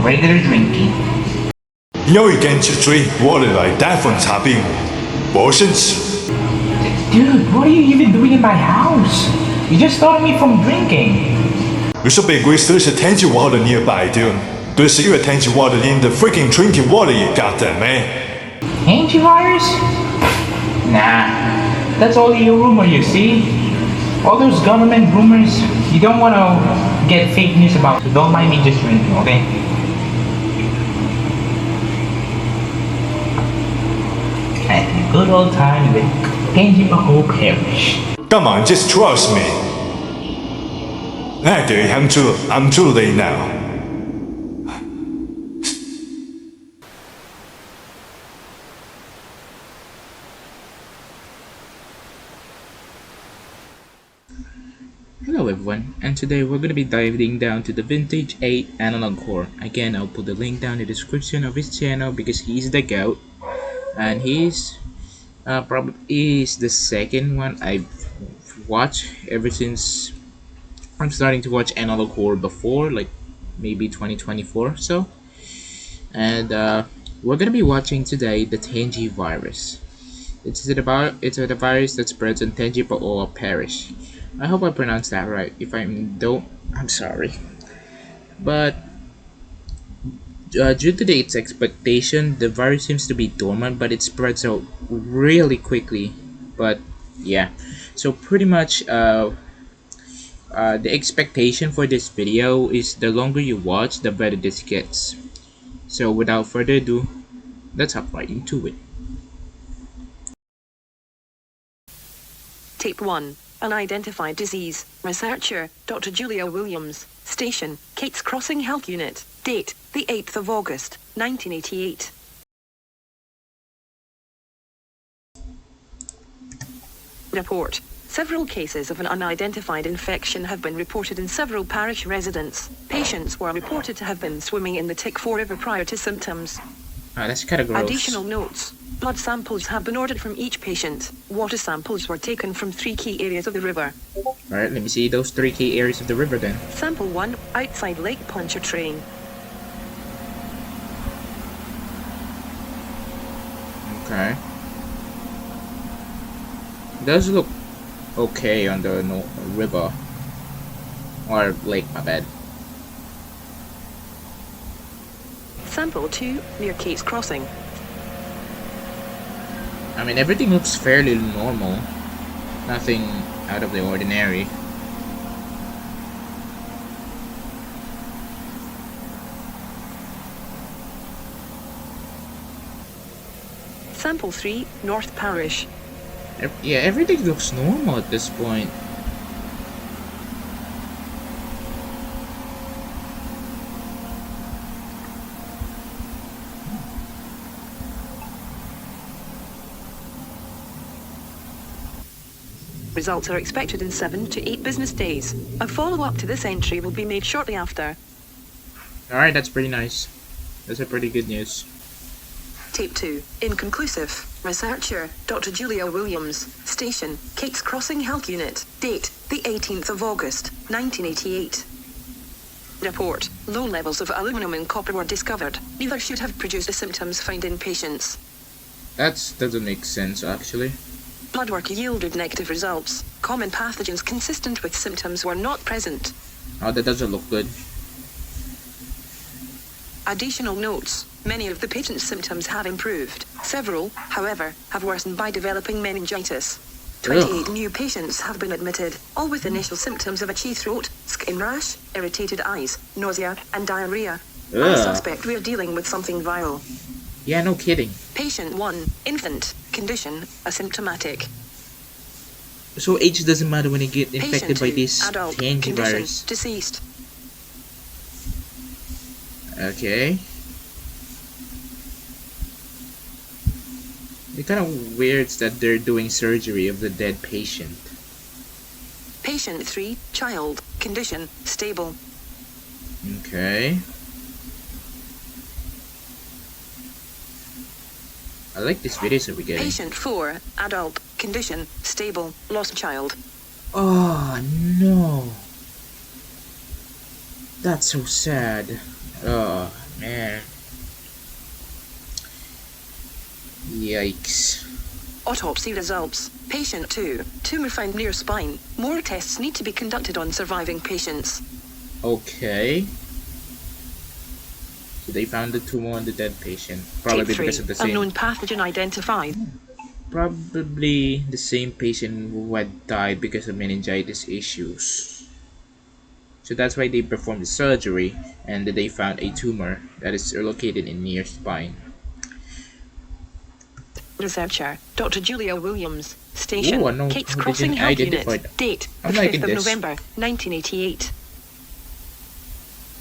regular drinking. 休而鏡住追我哋嚟帶份茶俾我，我先吃。 Dude, what are you even doing in my house? You just stopped me from drinking. 你說被鬼死是 Tangi water nearby, dude. 對，是因為 Tangi water in the freaking drinking water, you goddamn man. Tangi Virus? Nah, that's only a rumor, you see. All those government rumors, you don't want to get fake news about. So don't mind me just drinking, okay? At the good old time with Tangi Parish. Come on, just trust me. Actually, I'm too late now. Hello everyone, and today we're going to be diving down to the Vintage 8 analog core. Again, I'll put the link down in the description of his channel because he's the GOAT, and he's probably is the second one I've watched ever since I'm starting to watch analog core before, like maybe 2024 or so. And we're going to be watching today the Tangi Virus. It's a virus that spreads in Tangi Parish. I hope I pronounced that right. If I don't, I'm sorry. But due to its expectation, the virus seems to be dormant, but it spreads out really quickly. But yeah, so pretty much the expectation for this video is the longer you watch, the better this gets. So without further ado, let's hop right into it. Tape 1. Unidentified disease. Researcher, Dr. Julia Williams. Station, Kate's Crossing Health Unit. Date, the 8th of August, 1988. Report. Several cases of an unidentified infection have been reported in several parish residents. Patients were reported to have been swimming in the Tick-4 River prior to symptoms. That's kind of gross. Additional notes. Blood samples have been ordered from each patient. Water samples were taken from 3 key areas of the river. Alright, let me see those 3 key areas of the river then. Sample 1, outside Lake Pontchartrain. Okay. It does look okay on the river. Or lake, my bad. Sample 2, near Kate's Crossing. I mean, everything looks fairly normal. Nothing out of the ordinary. Sample 3, North Parish. Yeah, everything looks normal at this point. Results are expected in 7 to 8 business days. A follow-up to this entry will be made shortly after. Alright, that's pretty nice. That's a pretty good news. Tape 2, inconclusive. Researcher, Dr. Julia Williams. Station, Kate's Crossing Health Unit. Date, the 18th of August, 1988. Report, low levels of aluminum and copper were discovered. Neither should have produced the symptoms found in patients. That doesn't make sense, actually. Blood work yielded negative results. Common pathogens consistent with symptoms were not present. Oh, that doesn't look good. Additional notes. Many of the patient's symptoms have improved. Several, however, have worsened by developing meningitis. 28 new patients have been admitted, all with initial symptoms of itchy throat, skin rash, irritated eyes, nausea, and diarrhea. I suspect we're dealing with something viral. Yeah, no kidding. Patient 1, infant, condition, asymptomatic. So age doesn't matter when you get infected by this adult, Tangi condition, virus. deceased. Okay. It's kind of weird that they're doing surgery of the dead patient. Patient 3, child, condition, stable. Okay. I like this videos that we're getting. Patient 4, adult, condition, stable, lost child. Oh no. That's so sad. Man. Yikes. Autopsy results. Patient 2. Tumor found near spine. More tests need to be conducted on surviving patients. Okay. So they found the tumor on the dead patient. Probably Tape 3. because of the same. Unknown pathogen identified. Probably the same patient who had died because of meningitis issues. So that's why they performed the surgery and they found a tumor that is located in near spine. Researcher, Dr. Julia Williams. Station, Ooh, unknown Kate's pathogen Crossing Health Unit. identified. Date, the I'm liking 5th of this. November, 1988.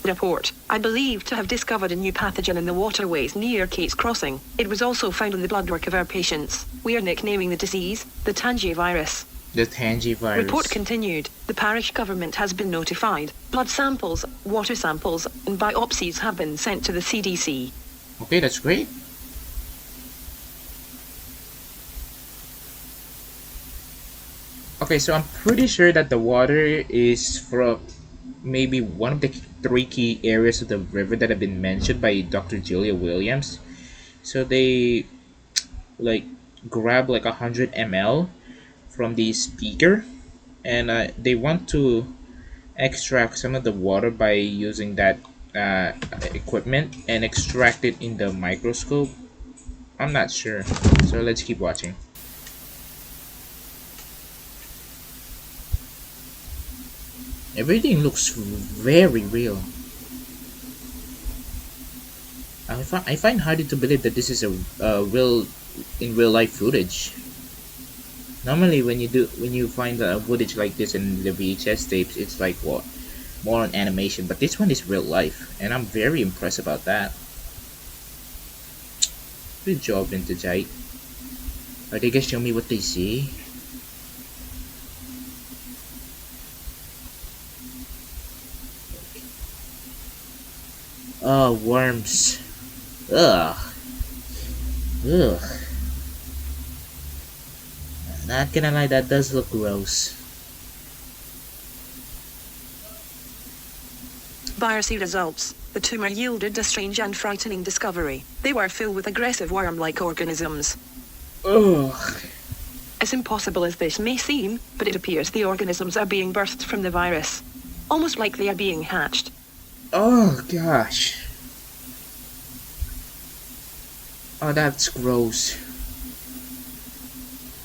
Report, I believe to have discovered a new pathogen in the waterways near Kate's Crossing. It was also found in the bloodwork of our patients. We are nicknaming the disease, the Tangi Virus. The Tangi Virus. Report continued. The parish government has been notified. Blood samples, water samples, and biopsies have been sent to the CDC. Okay, that's great. Okay, so I'm pretty sure that the water is from maybe one of the three key areas of the river that have been mentioned by Dr. Julia Williams. So they like grab like 100 ml from the speaker, and they want to extract some of the water by using that equipment and extract it in the microscope. I'm not sure, so let's keep watching. Everything looks very real. I find hard to believe that this is a real in real life footage. Normally, when you find a footage like this in the VHS tapes, it's like what more on animation, but this one is real life, and I'm very impressed about that. Good job, Vintage. Are they gonna show me what they see? Oh, worms. Ugh. Ugh. Not gonna lie, that does look gross. Biopsy results. The tumor yielded a strange and frightening discovery. They were filled with aggressive worm-like organisms. Ugh. As impossible as this may seem, but it appears the organisms are being birthed from the virus. Almost like they are being hatched. Oh gosh. Oh, that's gross.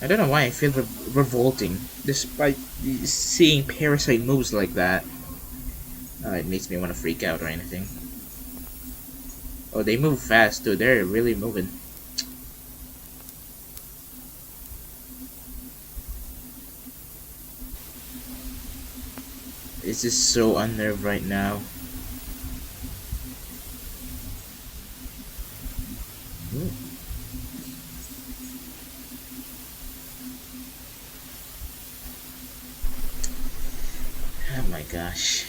I don't know why I feel revolting despite seeing parasite moves like that. It makes me want to freak out or anything. Oh, they move fast too. They're really moving. It's just so unnerved right now. Ooh. Oh my gosh.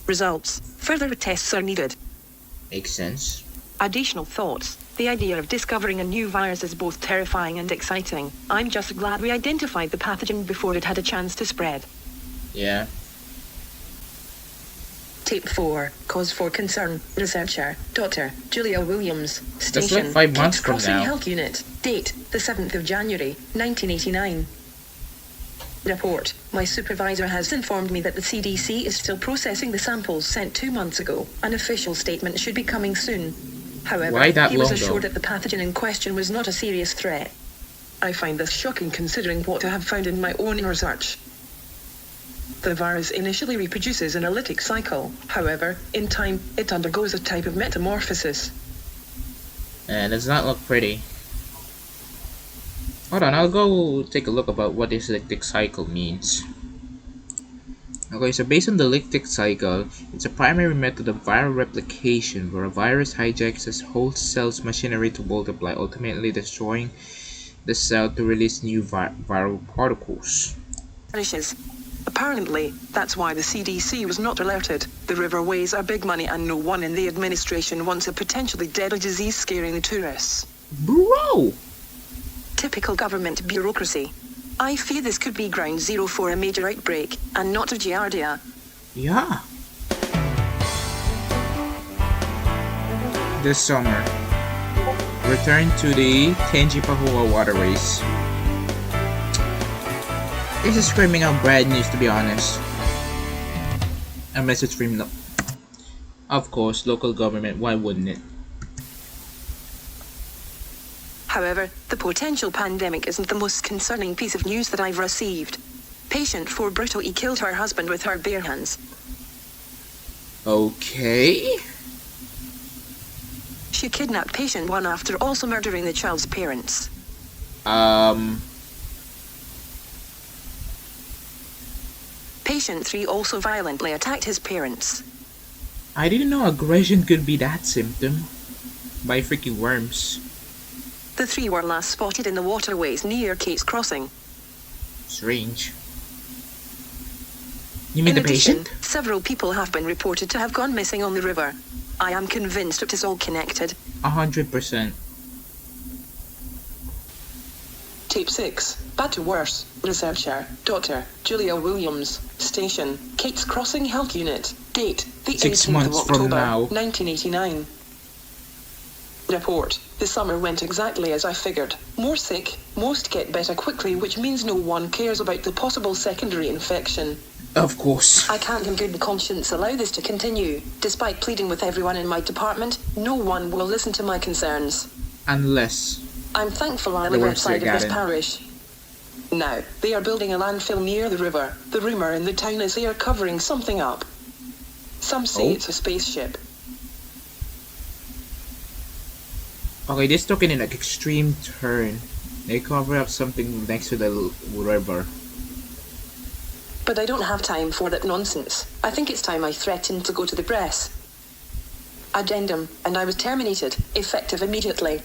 Results. Further tests are needed. Makes sense. Additional thoughts. The idea of discovering a new virus is both terrifying and exciting. I'm just glad we identified the pathogen before it had a chance to spread. Yeah. Tape 4. Cause for concern. Researcher, Dr. Julia Williams. That's Station, like 5 months Kate's from Crossing now. Health Unit. Date, the 7th of January, 1989. Report. My supervisor has informed me that the CDC is still processing the samples sent 2 months ago. An official statement should be coming soon. However, Why that he was long, assured though? that the pathogen in question was not a serious threat. I find this shocking considering what I have found in my own research. The virus initially reproduces in a lytic cycle. However, in time, it undergoes a type of metamorphosis. And does not look pretty. Hold on, I'll go take a look about what this lytic cycle means. Okay, so based on the lytic cycle, it's a primary method of viral replication where a virus hijacks a host cell's machinery to multiply, ultimately destroying the cell to release new viral particles. Vanishes. Apparently, that's why the CDC was not alerted. The riverways are big money and no one in the administration wants a potentially deadly disease scaring the tourists. Bro! Typical government bureaucracy. I fear this could be ground zero for a major outbreak, and not of Giardia. Yeah. This summer, return to the Tangi waterways. This is screaming out bad news, to be honest. Unless it's from, of course, local government. Why wouldn't it? However, the potential pandemic isn't the most concerning piece of news that I've received. Patient 4 brutally killed her husband with her bare hands. Okay. She kidnapped patient 1 after also murdering the child's parents. Patient 3 also violently attacked his parents. I didn't know aggression could be that symptom. By freaking worms. The 3 were last spotted in the waterways near Kate's Crossing. Strange. You mean In the addition, patient? several people have been reported to have gone missing on the river. I am convinced it is all connected. 100%. Tape 6. Bad to worse. Researcher. Dr. Julia Williams. Station. Kate's Crossing Health Unit. Date. The 6 18th months of from October, now. 1989. Report. The summer went exactly as I figured. More sick. Most get better quickly, which means no one cares about the possible secondary infection. Of course. I can't in good conscience allow this to continue. Despite pleading with everyone in my department, no one will listen to my concerns. Unless. I'm thankful I The live worst outside they of this got in. parish. Now, they are building a landfill near the river. The rumour in the town is they are covering something up. Some say Oh. it's a spaceship. Okay, this took an extreme turn. They cover up something next to the river. But I don't have time for that nonsense. I think it's time I threatened to go to the press. Addendum, and I was terminated, effective immediately.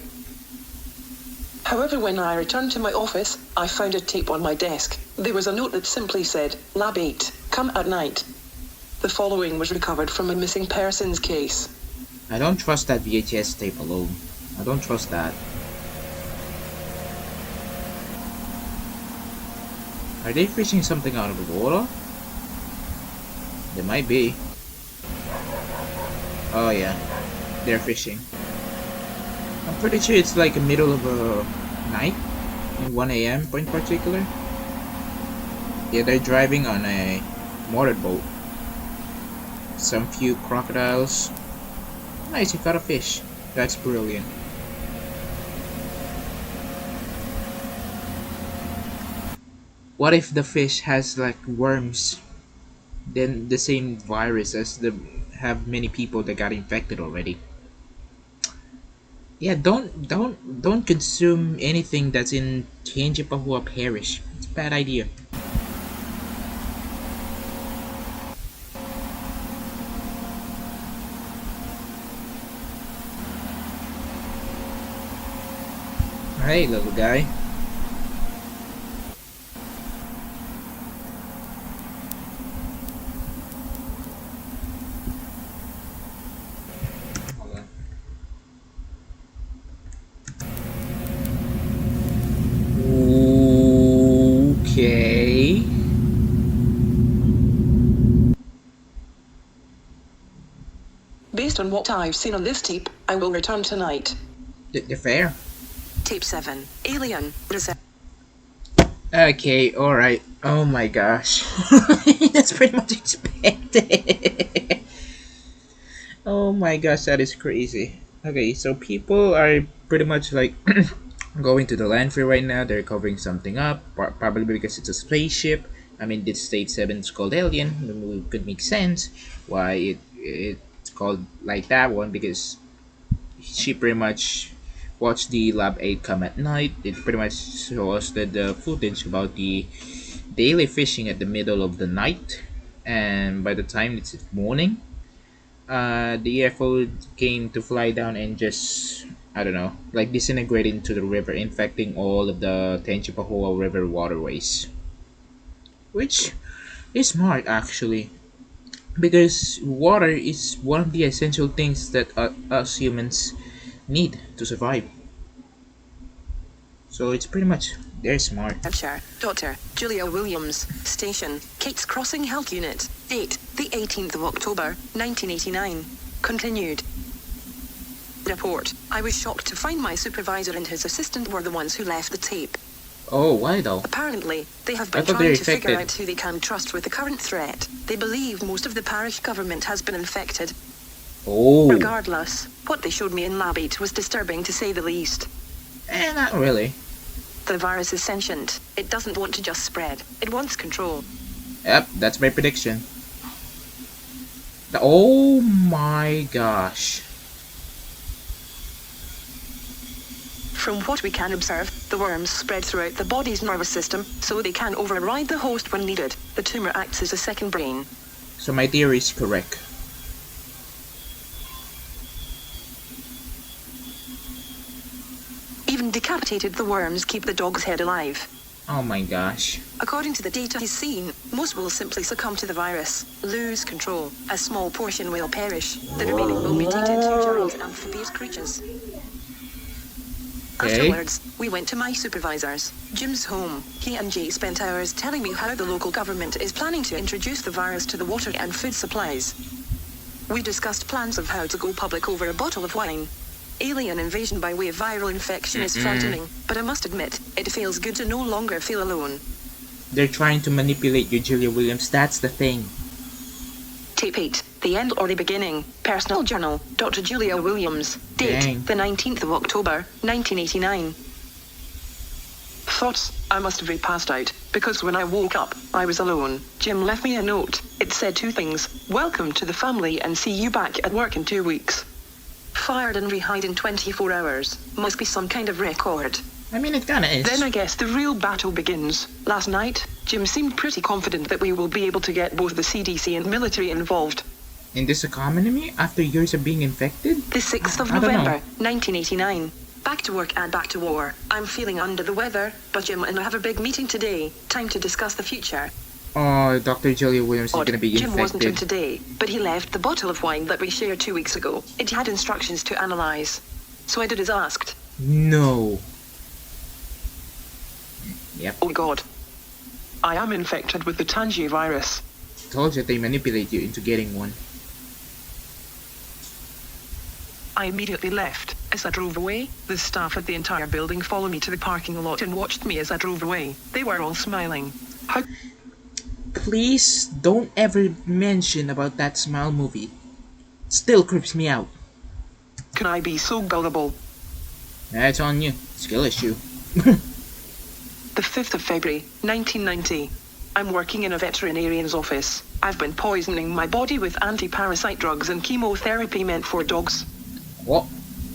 However, when I returned to my office, I found a tape on my desk. There was a note that simply said, Lab 8, come at night. The following was recovered from a missing persons case. I don't trust that VHS tape alone. I don't trust that. Are they fishing something out of the water? They might be. Oh yeah, they're fishing. I'm pretty sure it's like the middle of a night, in 1 a.m. in particular. Yeah, they're driving on a motorboat. Some few crocodiles. Nice, you caught a fish. That's brilliant. What if the fish has like worms? Then the same virus as the have many people that got infected already. Yeah, don't consume anything that's in Tangipahoa Parish. It's a bad idea. Hey, little guy. Hold on. Okay. Based on what I've seen on this tape, I will return tonight. They're fair. Tape 7. Alien. Okay, alright. Oh my gosh. That's pretty much expected. Oh my gosh, that is crazy. Okay, so people are pretty much like going to the landfill right now. They're covering something up, probably because it's a spaceship. I mean, this state 7 is called Alien. It could make sense why it's called like that one, because she pretty much watched the Lab 8 come at night. It pretty much shows the footage about the daily fishing at the middle of the night, and by the time it's morning, the UFO came to fly down and just, I don't know, like disintegrate into the river, infecting all of the Tangipahoa River waterways. Which is smart actually, because water is one of the essential things that us humans need to survive. So it's pretty much They're smart. Hampshire, Dr. Julia Williams, Station, Kate's Crossing Health Unit, date, the 18th of October, 1989. Continued. Report, I was shocked to find my supervisor and his assistant were the ones who left the tape. Oh, why though? Apparently, they have I been thought trying they to figure infected. out who they can trust with the current threat. They believe most of the parish government has been infected. Oh. Regardless, what they showed me in Lab 8 was disturbing to say the least. Not really. The virus is sentient. It doesn't want to just spread. It wants control. Yep, that's my prediction. Oh my gosh. From what we can observe, the worms spread throughout the body's nervous system, so they can override the host when needed. The tumor acts as a second brain. So my theory is correct. Even decapitated, the worms keep the dog's head alive. Oh my gosh. According to the data he's seen, most will simply succumb to the virus, lose control. A small portion will perish. The remaining will mutate into giant amphibious creatures. Okay. Afterwards, we went to my supervisors, Jim's home. He and Jay spent hours telling me how the local government is planning to introduce the virus to the water and food supplies. We discussed plans of how to go public over a bottle of wine. Alien invasion by way of viral infection is frightening, but I must admit, it feels good to no longer feel alone. They're trying to manipulate you, Julia Williams. That's the thing. Tape 8, The End or the Beginning, Personal Journal, Dr. Julia Williams, date, Dang. the 19th of October, 1989. Thoughts, I must have been passed out, because when I woke up, I was alone. Jim left me a note. It said two things: welcome to the family and see you back at work in 2 weeks. Fired and rehired in 24 hours. Must be some kind of record. I mean, it kinda is. Then I guess the real battle begins. Last night, Jim seemed pretty confident that we will be able to get both the CDC and military involved. In this economy, after years of being infected? The 6th of I don't know. November, 1989. Back to work and back to war. I'm feeling under the weather, but Jim and I have a big meeting today. Time to discuss the future. Oh, Dr. Julia Williams is Odd, gonna be Jim wasn't in infected. today, but he left the bottle of wine that we shared 2 weeks ago. It had instructions to analyze. So I did as asked. No. Yep. Oh God. I am infected with the Tangi virus. Told you they manipulate you into getting one. I immediately left. As I drove away, the staff at the entire building followed me to the parking lot and watched me as I drove away. They were all smiling. How Please don't ever mention about that Smile movie. Still creeps me out. can I be so gullible? That's on you. Skill issue. The 5th of February, 1990. I'm working in a veterinarian's office. I've been poisoning my body with anti-parasite drugs and chemotherapy meant for dogs. What?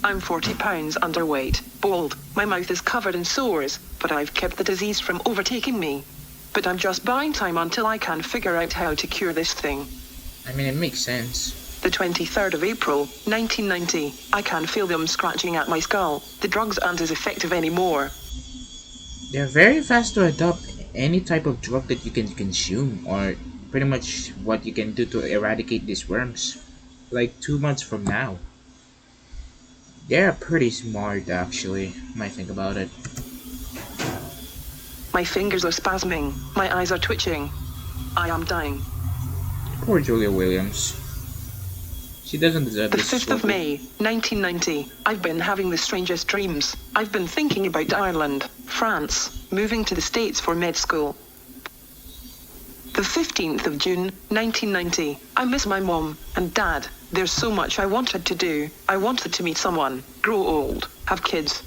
I'm 40 pounds underweight, bald, my mouth is covered in sores, but I've kept the disease from overtaking me. But I'm just buying time until I can figure out how to cure this thing. I mean, it makes sense. The 23rd of April, 1990. I can feel them scratching at my skull. The drugs aren't as effective anymore. They're very fast to adopt any type of drug that you can consume, or pretty much what you can do to eradicate these worms. Like 2 months from now. They're pretty smart, actually, when I think about it. My fingers are spasming. My eyes are twitching. I am dying. Poor Julia Williams. She doesn't deserve The this 5th of struggle. May, 1990. I've been having the strangest dreams. I've been thinking about Ireland, France, moving to the States for med school. The 15th of June, 1990. I miss my mom and dad. There's so much I wanted to do. I wanted to meet someone, grow old, have kids.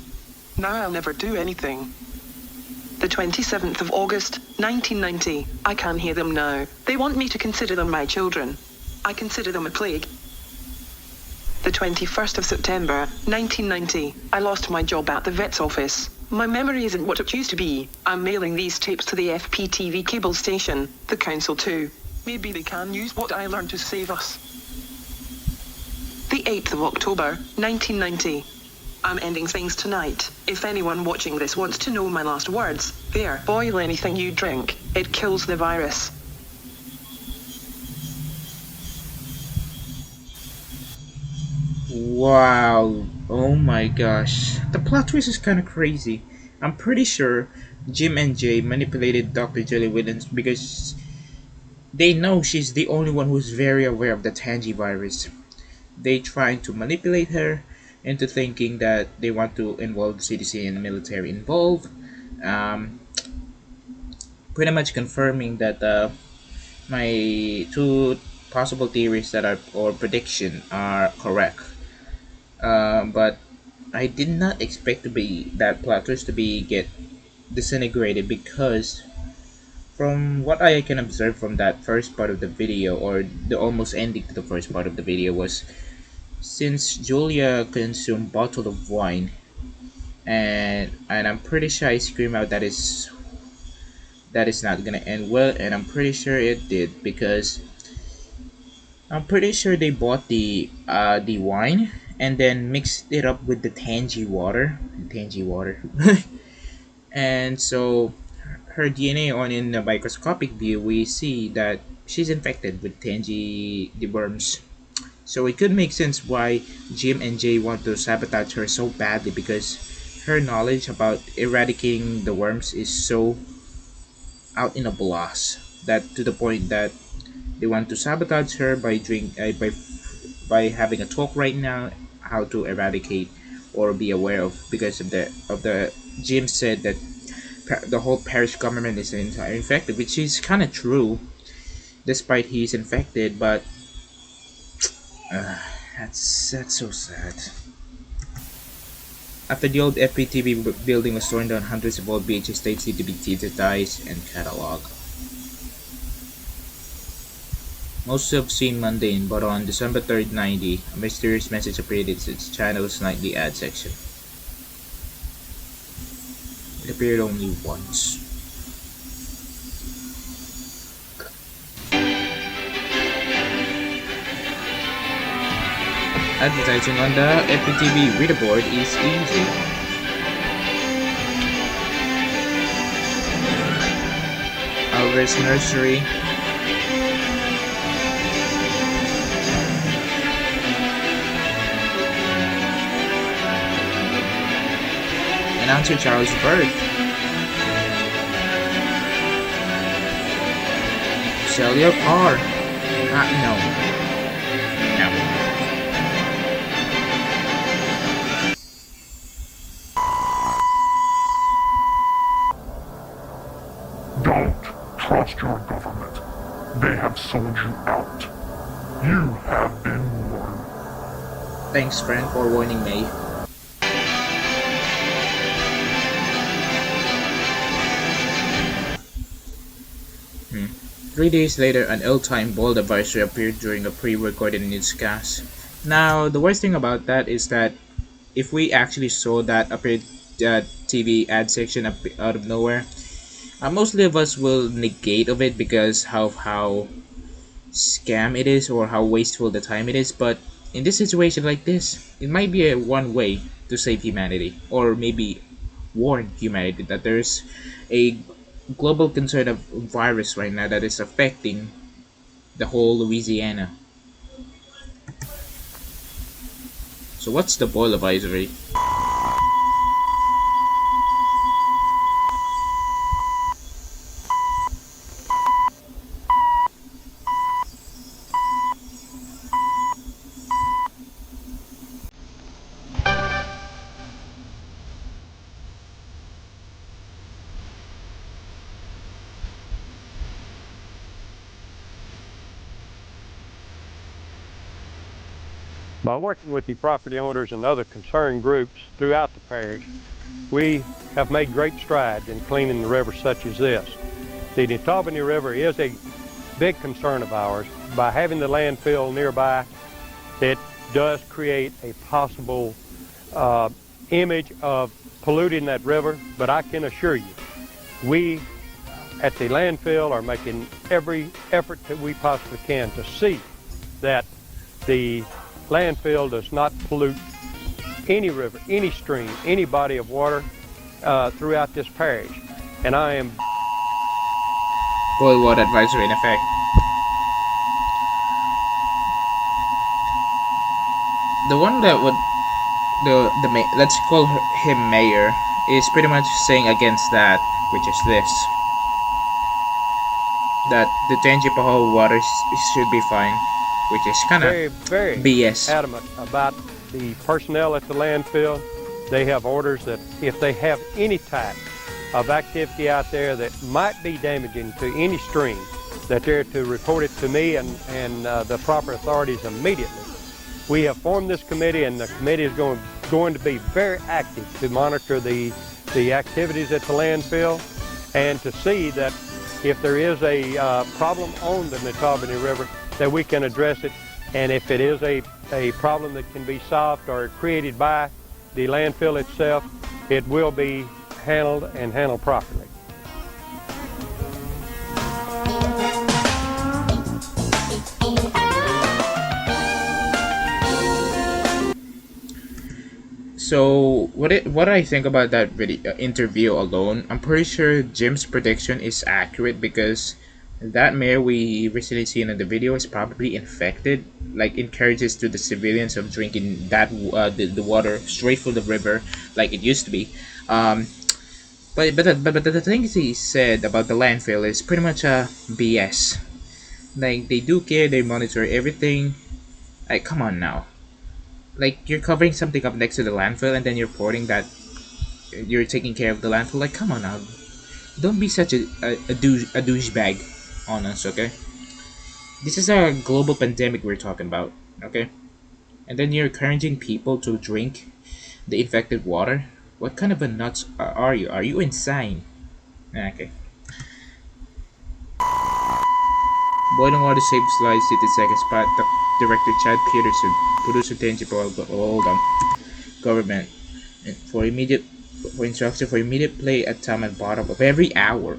Now I'll never do anything. The 27th of August, 1990. I can hear them now. They want me to consider them my children. I consider them a plague. The 21st of September, 1990. I lost my job at the vet's office. My memory isn't what it used to be. I'm mailing these tapes to the FPTV cable station, the council too. Maybe they can use what I learned to save us. The 8th of October, 1990. I'm ending things tonight. If anyone watching this wants to know my last words, there. Boil anything you drink. It kills the virus. Wow. Oh my gosh. The plot twist is kind of crazy. I'm pretty sure Jim and Jay manipulated Dr. Jelly Williams because they know she's the only one who's very aware of the Tangi virus. They trying to manipulate her into thinking that they want to involve the CDC and military involved, um, pretty much confirming that my two possible theories that are or prediction are correct. But I did not expect to be that plot twist to be get disintegrated because from what I can observe from that first part of the video or the almost ending to the first part of the video was since Julia consumed bottle of wine and I'm pretty sure I scream out that is not gonna end well and I'm pretty sure it did because I'm pretty sure they bought the wine and then mixed it up with the Tangy water. And so her DNA on in a microscopic view we see that she's infected with Tangy the worms. So it could make sense why Jim and Jay want to sabotage her so badly because her knowledge about eradicating the worms is so out in a blast that to the point that they want to sabotage her by by having a talk right now how to eradicate or be aware of because of the Jim said that the whole parish government is infected, which is kind of true despite he's infected, but uh, that's so sad. After the old FPTV building was torn down, hundreds of old VHS tapes need to be digitized and cataloged. Most have seemed mundane, but on December 3rd, 90, a mysterious message appeared in its channel's nightly ad section. It appeared only once. Advertising on the FPTV reader board is easy. Alvarez Nursery. Announcer Charles Bird. Sell your car. No. Don't trust your government. They have sold you out. You have been warned. Thanks, friend, for warning me. Hmm. 3 days later, an ill-timed bold advisory appeared during a pre-recorded newscast. Now, the worst thing about that is that if we actually saw that appeared TV ad section out of nowhere, mostly of us will negate of it because how scam it is or how wasteful the time it is. But in this situation like this, it might be a one way to save humanity or maybe warn humanity that there's a global concern of virus right now that is affecting the whole Louisiana. So what's the boil advisory? By working with the property owners and other concerned groups throughout the parish, we have made great strides in cleaning the river such as this. The Netabany River is a big concern of ours. By having the landfill nearby, it does create a possible image of polluting that river, but I can assure you, we at the landfill are making every effort that we possibly can to see that the landfill does not pollute any river, any stream, any body of water throughout this parish. And I am Boil water advisory in effect. The one that would let's call him mayor. is pretty much saying against that, which is this: that the Tangi water should be fine, which is kind of very BS. adamant about the personnel at the landfill. They have orders that if they have any type of activity out there that might be damaging to any stream, that they're to report it to me and the proper authorities immediately. We have formed this committee, and the committee is going to be very active to monitor the activities at the landfill and to see that if there is a problem on the Netabany River, that we can address it. And if it is a problem that can be solved or created by the landfill itself, it will be handled and handled properly. So what I think about that video interview alone, I'm pretty sure Jim's prediction is accurate, because that mayor we recently seen in the video is probably infected, like encourages to the civilians of drinking that the water straight from the river like it used to be. But the things he said about the landfill is pretty much BS. Like, they do care, they monitor everything. Like, come on now. Like, you're covering something up next to the landfill and then you're reporting that you're taking care of the landfill. Like, come on now. Don't be such a douchebag on us, okay? This is a global pandemic we're talking about, okay? And then you're encouraging people to drink the infected water. What kind of a nuts are you? Are you insane? Okay. Boiling water saves lives, city seconds. Spot Director Chad Peterson, producer tangible, hold on. Government, and for instruction for immediate play at time and bottom of every hour.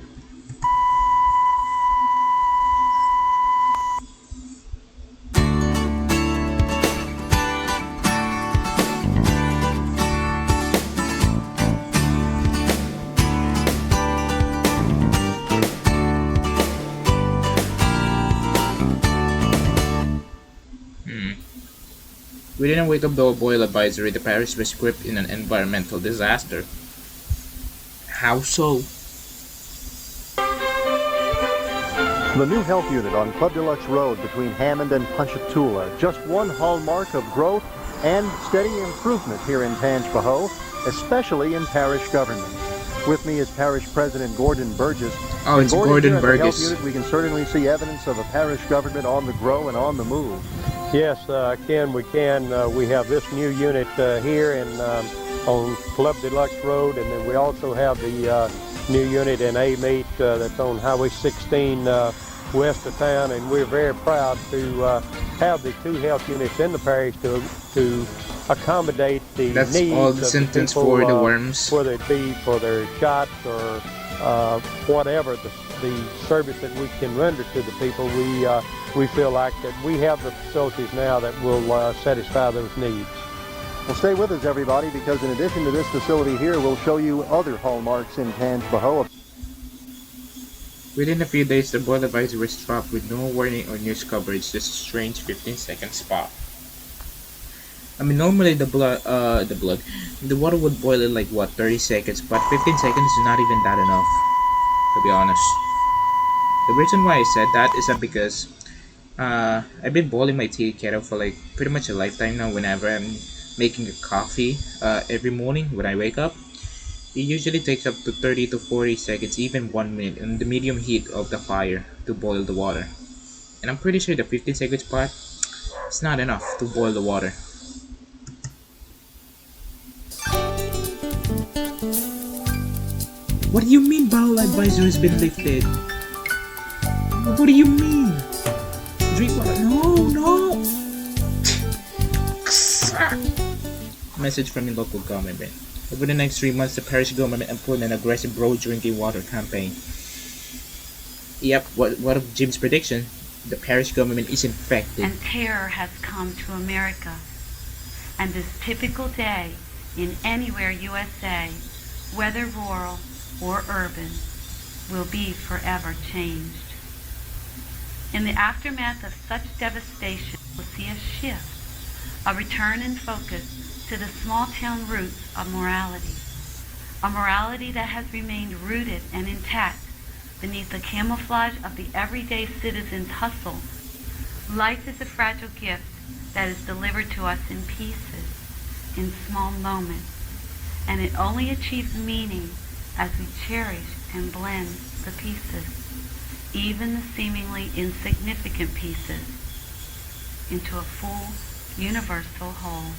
We didn't wake up the boil advisory. The parish was gripped in an environmental disaster. How so? The new health unit on Club Deluxe Road between Hammond and Ponchatoula, just one hallmark of growth and steady improvement here in Tangipahoa, especially in parish government. With me is Parish President Gordon Burgess. Oh, it's Gordon Burgess. Burgess. Health unit, we can certainly see evidence of a parish government on the grow and on the move. Yes, Ken, we can. We have this new unit here on Club Deluxe Road, and then we also have the new unit in A-Meat that's on Highway 16 west of town, and we're very proud to have the two health units in the parish to accommodate the That's needs all the of the sentence people, for the worms. whether it be for their shots or whatever the service that we can render to the people. We feel like that we have the facilities now that will satisfy those needs. Well, stay with us, everybody, because in addition to this facility here, we'll show you other hallmarks in Tangipahoa. Within a few days, the boil advisory was dropped with no warning or news coverage, just a strange 15-second spot. I mean, normally the water would boil in like what, 30 seconds, but 15 seconds is not even that enough, to be honest. The reason why I said that is that because I've been boiling my tea kettle for like pretty much a lifetime now. Whenever I'm making a coffee every morning when I wake up, it usually takes up to 30 to 40 seconds, even 1 minute in the medium heat of the fire to boil the water. And I'm pretty sure the 15 seconds part is not enough to boil the water. What do you mean bowel advisory has been lifted? What do you mean? Drink water? No! Message from the local government. Over the next 3 months, the parish government employed an aggressive broad drinking water campaign. Yep, what of Jim's prediction? The parish government is infected. And terror has come to America. And this typical day in anywhere USA, whether rural or urban, will be forever changed. In the aftermath of such devastation, we'll see a shift, a return in focus to the small town roots of morality, a morality that has remained rooted and intact beneath the camouflage of the everyday citizen's hustle. Life is a fragile gift that is delivered to us in pieces, in small moments, and it only achieves meaning as we cherish and blend the pieces, even the seemingly insignificant pieces, into a full, universal whole.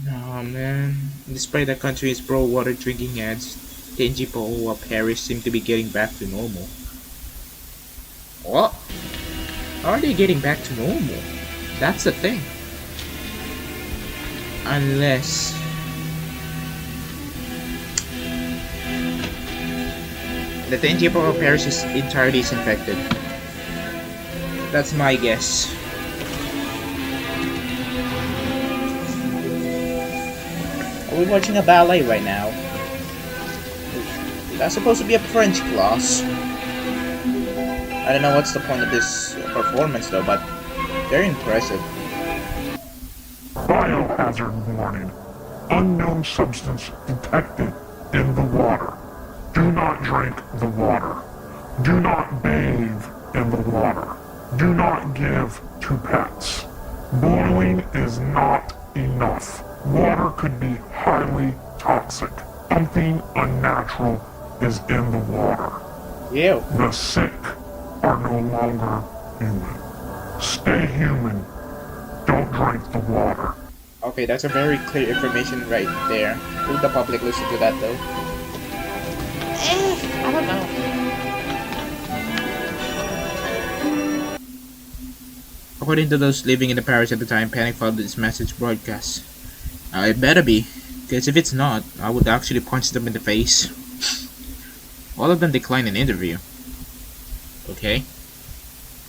No, man. Despite the country's pro-water drinking ads, Tangi Parish seem to be getting back to normal. What? How are they getting back to normal? That's the thing. Unless the Tangi Parish is entirely disinfected. That's my guess. Are we watching a ballet right now? That's supposed to be a French class. I don't know what's the point of this performance though, but very impressive. Biohazard warning. Unknown substance detected in the water. Do not drink the water. Do not bathe in the water. Do not give to pets. Boiling is not enough. Water could be highly toxic. Something unnatural is in the water. Ew. The sick are no longer human. Stay human. Don't drink the water. Okay, that's a very clear information right there. Will the public listen to that though? I don't know. According to those living in the parish at the time, panic followed this message broadcast. It better be, because if it's not, I would actually punch them in the face. All of them declined an interview. Okay?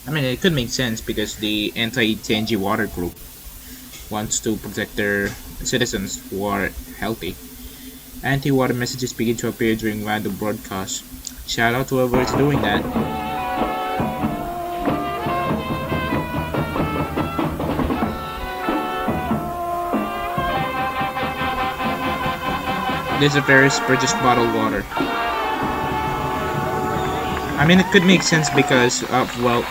I mean, it could make sense because the anti-Tangi water group wants to protect their citizens who are healthy. Anti-water messages begin to appear during random broadcasts. Shout out to whoever is doing that. This Virus purchased bottled water. I mean, it could make sense because well,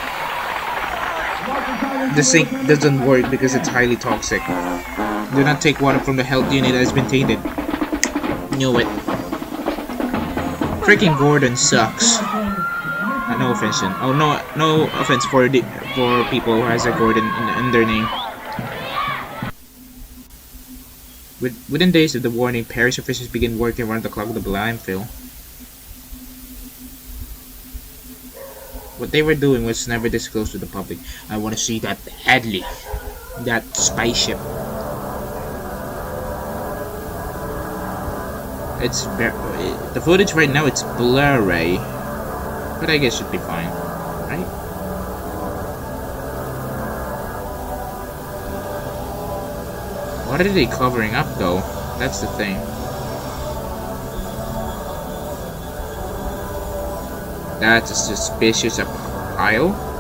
the sink doesn't work because it's highly toxic. Do not take water from the health unit that has been tainted. Knew it. Freaking Gordon sucks. No offense. Oh no offense for people who has a Gordon in their name. Within days of the warning, parish officials began working around the clock with the landfill. What they were doing was never disclosed to the public. I want to see that Hadley, that spaceship. It's the footage right now. It's blurry, but I guess it should be fine, right? What are they covering up though? That's the thing. That's a suspicious pile.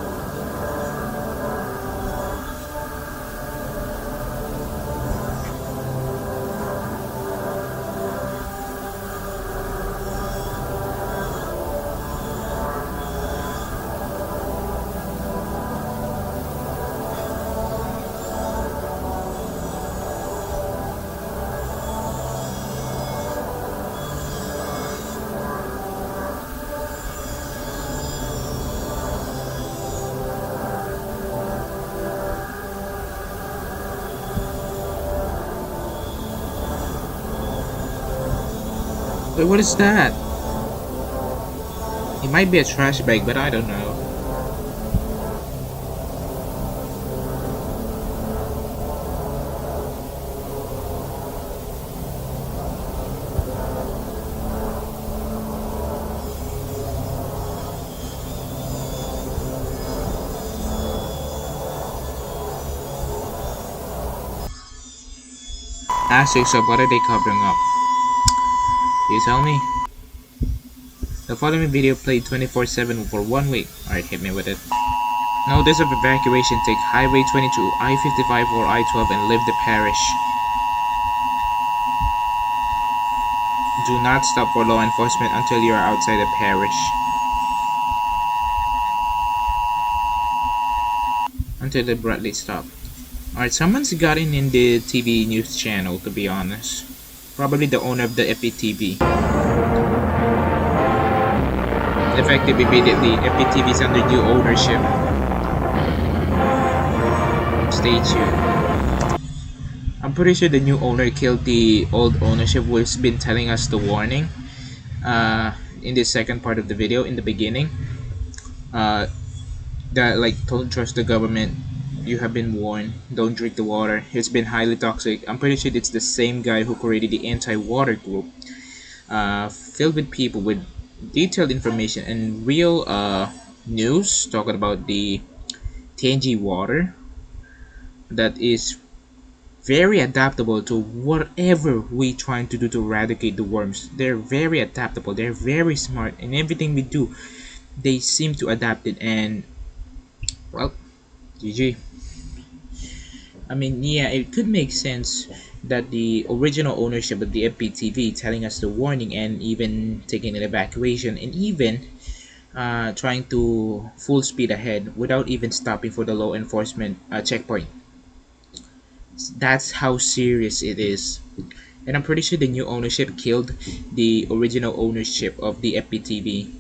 Wait, what is that? It might be a trash bag, but I don't know. Aspects of what are they covering up? You tell me. The following video played 24/7 for 1 week. Alright, hit me with it. Notice of evacuation. Take Highway 22, I-55 or I-12 and leave the parish. Do not stop for law enforcement until you are outside the parish. Until the bright light stop. Alright, someone's gotten in the TV news channel, to be honest. Probably the owner of the FPTV. Effective immediately, FPTV is under new ownership. Stay tuned. I'm pretty sure the new owner killed the old ownership, who's been telling us the warning in the second part of the video in the beginning. That like, don't trust the government. You have been warned. Don't drink the water. It's been highly toxic. I'm pretty sure it's the same guy who created the anti-water group, filled with people with detailed information and real news talking about the Tangi water that is very adaptable to whatever we trying to do to eradicate the worms. They're very adaptable. They're very smart. In everything we do, they seem to adapt it. And well, GG. I mean, yeah, it could make sense that the original ownership of the FPTV telling us the warning and even taking an evacuation and even trying to full speed ahead without even stopping for the law enforcement checkpoint. That's how serious it is. And I'm pretty sure the new ownership killed the original ownership of the FPTV.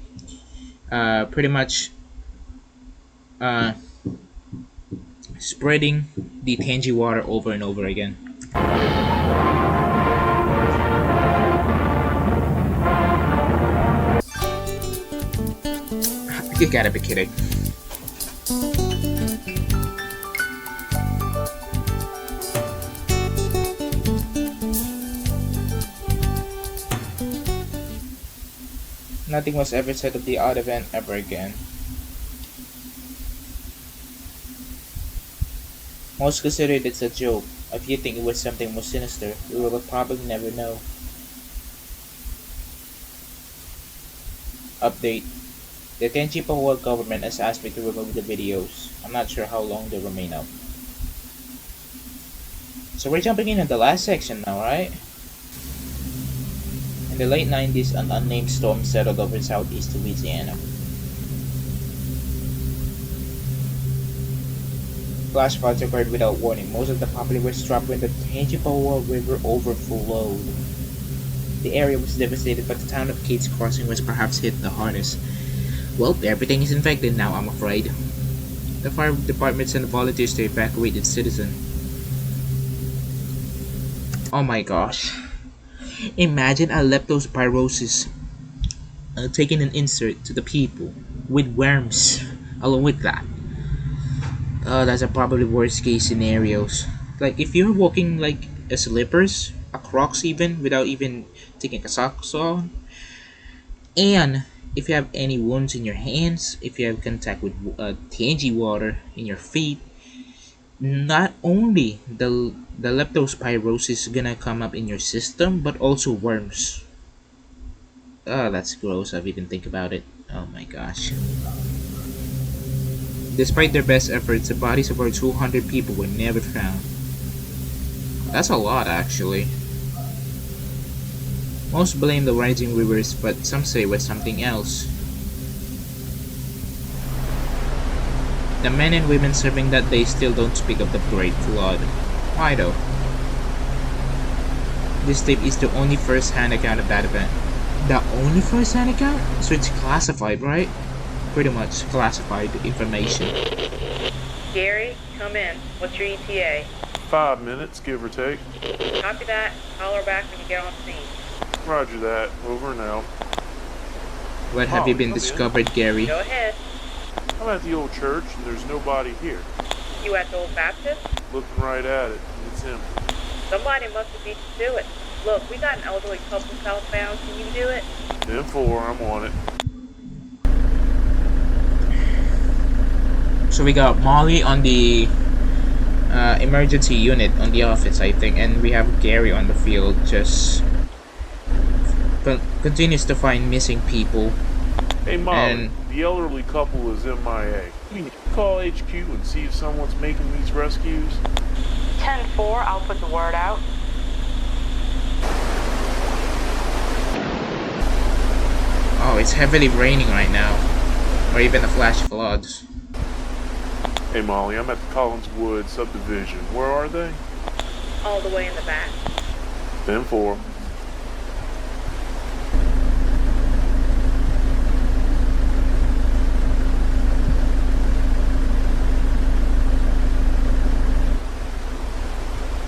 Pretty much spreading the Tangi water over and over again. You gotta be kidding. Nothing was ever said of the odd event ever again. Most consider it's a joke. If you think it was something more sinister, we will probably never know. Update. The Tangi government has asked me to remove the videos. I'm not sure how long they remain up. So we're jumping in at the last section now, right? In the late 90s, an unnamed storm settled over southeast Louisiana. Flash floods occurred without warning. Most of the property was trapped when the Tangi River overflowed. The area was devastated, but the town of Kate's Crossing was perhaps hit the hardest. Well, everything is infected now, I'm afraid. The fire department sent volunteers to evacuate its citizens. Oh my gosh. Imagine a leptospirosis taking an insert to the people with worms along with that. That's a probably worst case scenarios. Like if you're walking like a slippers, a Crocs even, without even taking a socks on, and if you have any wounds in your hands, if you have contact with Tangi water in your feet, not only the leptospirosis is gonna come up in your system, but also worms. Oh, that's gross. I've even think about it. Oh my gosh. Despite their best efforts, the bodies of over 200 people were never found. That's a lot, actually. Most blame the rising rivers, but some say it was something else. The men and women serving that day still don't speak of the Great Flood. Why though? This tape is the only first-hand account of that event. The only first-hand account? So it's classified, right? Pretty much classified information. Gary, come in. What's your ETA? 5 minutes, give or take. Copy that. Holler back when you get on scene. Roger that. Over and out. What have you been discovered, Gary? Go ahead. I'm at the old church and there's nobody here. You at the Old Baptist? Looking right at it, and it's empty. Somebody must have beat you to it. Look, we got an elderly couple southbound. Can you do it? 10-4, I'm on it. So we got Molly on the emergency unit on the office, I think, and we have Gary on the field, just continues to find missing people. Hey Molly, And the elderly couple is MIA. Can you call HQ and see if someone's making these rescues? 10-4, I'll put the word out. Oh, it's heavily raining right now. Or even a flash floods. Hey Molly, I'm at the Collinswood subdivision. Where are they? All the way in the back. 10-4.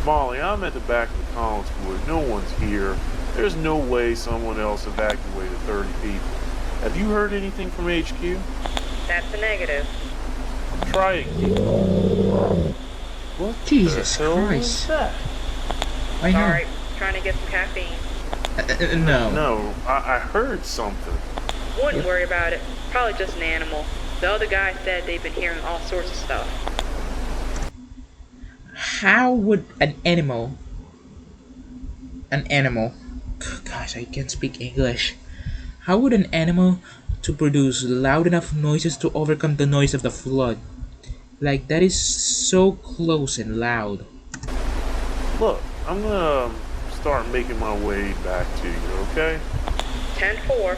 Molly, I'm at the back of the Collinswood. No one's here. There's no way someone else evacuated 30 people. Have you heard anything from HQ? That's a negative. Try again. What Jesus the hell Christ. was that? I know. Sorry, trying to get some caffeine. No. No, I heard something. Wouldn't worry about it. Probably just an animal. The other guy said they've been hearing all sorts of stuff. How would an animal, gosh, I can't speak English. How would an animal to produce loud enough noises to overcome the noise of the flood? Like, that is so close and loud. Look, I'm gonna start making my way back to you, okay? 10-4.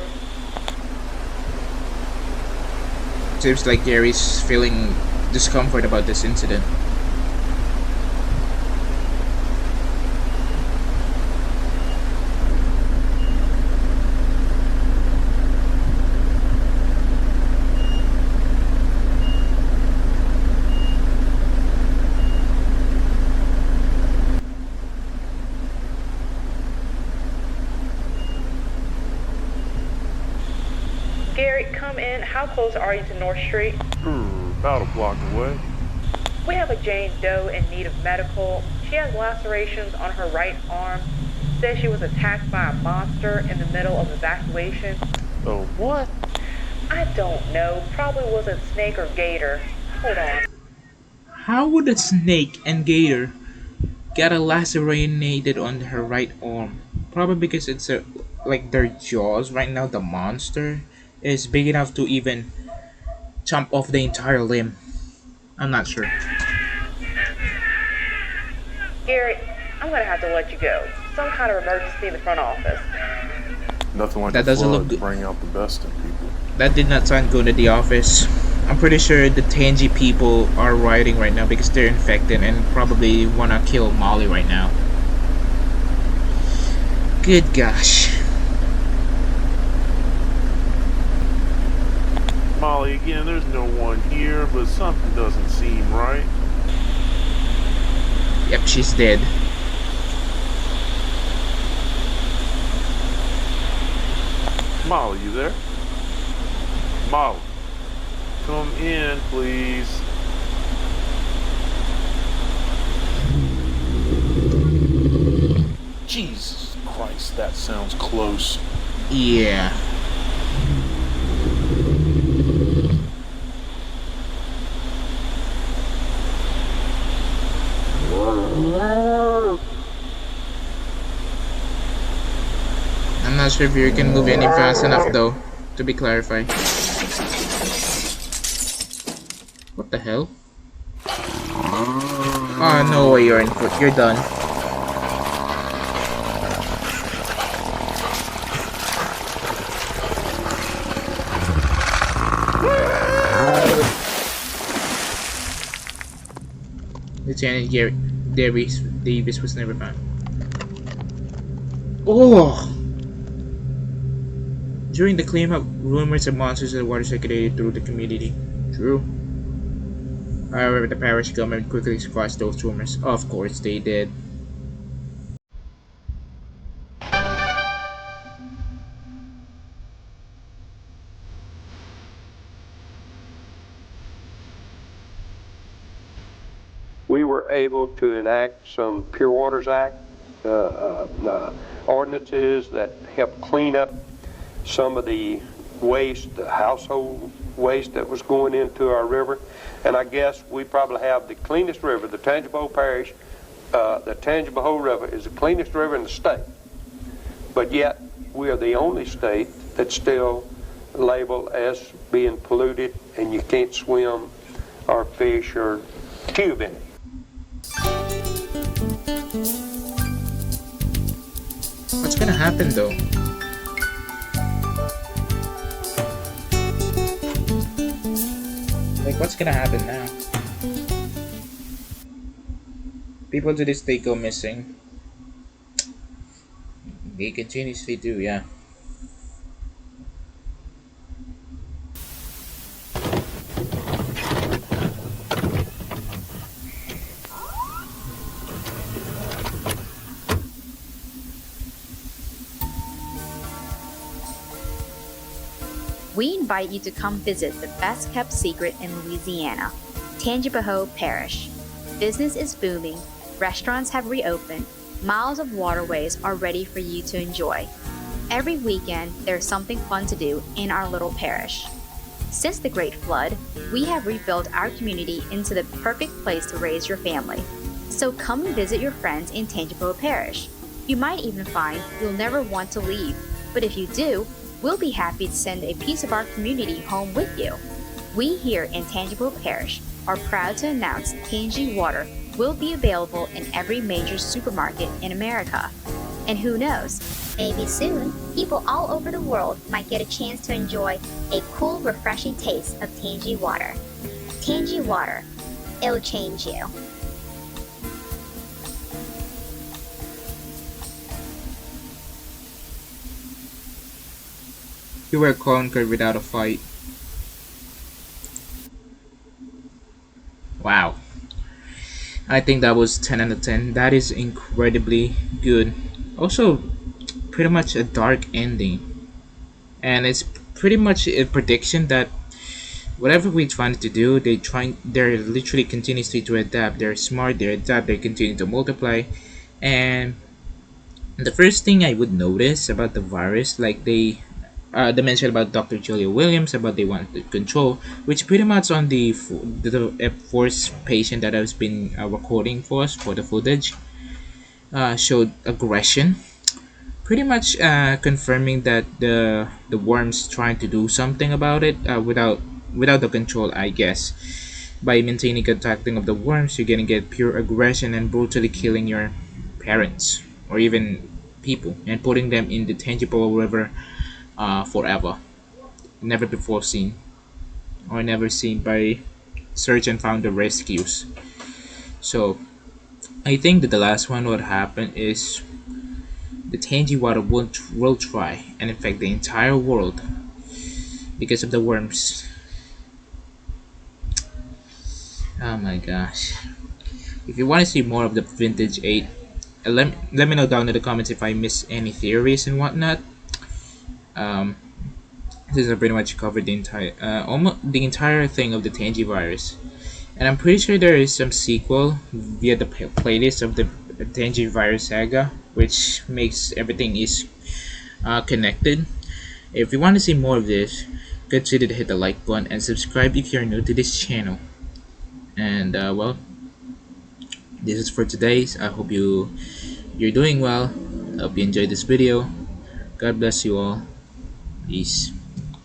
Seems like Gary's feeling discomfort about this incident. Gary, come in. How close are you to North Street? About a block away. We have a Jane Doe in need of medical. She has lacerations on her right arm. Says she was attacked by a monster in the middle of evacuation. Oh, what? I don't know. Probably was a snake or gator. Hold on. How would a snake and gator get a lacerated on her right arm? Probably because it's like their jaws right now. The monster is big enough to even chomp off the entire limb. I'm not sure. Gary, I'm gonna have to let you go. Some kind of emergency in the front office. Nothing like That the doesn't flood look to good. bring out the best in people. That did not sound good at the office. I'm pretty sure the Tangi people are rioting right now because they're infected and probably wanna kill Molly right now. Good gosh. Molly, again, there's no one here, but something doesn't seem right. Yep, she's dead. Molly, you there? Molly, come in, please. Jesus Christ, that sounds close. Yeah. I'm not sure if you can move any fast enough though, to be clarified. What the hell? Oh, no way you're in foot. You're done. Lieutenant Davis was never found. Oh! During the cleanup, rumors of monsters in the water circulated through the community. True. However, the parish government quickly squashed those rumors. Of course, they did. We were able to enact some Pure Waters Act ordinances that help clean up some of the waste, the household waste that was going into our river. And I guess we probably have the cleanest river. The Tangi Parish, the Tangi River is the cleanest river in the state. But yet, we are the only state that's still labeled as being polluted and you can't swim or fish or tube in it. What's gonna happen though? Like, what's gonna happen now? People to this day go missing. They continuously do, yeah. We invite you to come visit the best kept secret in Louisiana, Tangi Parish. Business is booming, restaurants have reopened, miles of waterways are ready for you to enjoy. Every weekend, there's something fun to do in our little parish. Since the Great Flood, we have rebuilt our community into the perfect place to raise your family. So come and visit your friends in Tangi Parish. You might even find you'll never want to leave, but if you do, we'll be happy to send a piece of our community home with you. We here in Tangi Parish are proud to announce Tangi Water will be available in every major supermarket in America. And who knows, maybe soon, people all over the world might get a chance to enjoy a cool, refreshing taste of Tangi Water. Tangi Water, it'll change you. You were conquered without a fight. Wow. I think that was 10 out of 10. That is incredibly good. Also, pretty much a dark ending. And it's pretty much a prediction that whatever we're trying to do, they're literally continuously to adapt. They're smart, they adapt, they continue to multiply. And the first thing I would notice about the virus, like they mentioned about Dr. Julia Williams, about they wanted to control, which pretty much on the F-Force patient that has been recording for us for the footage, showed aggression, pretty much confirming that the worms trying to do something about it without the control, I guess. By maintaining contacting of the worms, you're gonna get pure aggression and brutally killing your parents or even people and putting them in the tangible river forever, never before seen or never seen by search and found the rescues. So I think that the last one what happened is the Tangi water will try and infect the entire world because of the worms. Oh my gosh. If you want to see more of the vintage 8, let me know down in the comments if I miss any theories and whatnot. This has pretty much covered the entire almost the entire thing of the Tangi virus, and I'm pretty sure there is some sequel via the playlist of the Tangi virus saga, which makes everything is connected. If you want to see more of this, consider to hit the like button and subscribe if you're new to this channel. And well, this is for today. I hope you're doing well. I hope you enjoyed this video. God bless you all. Peace.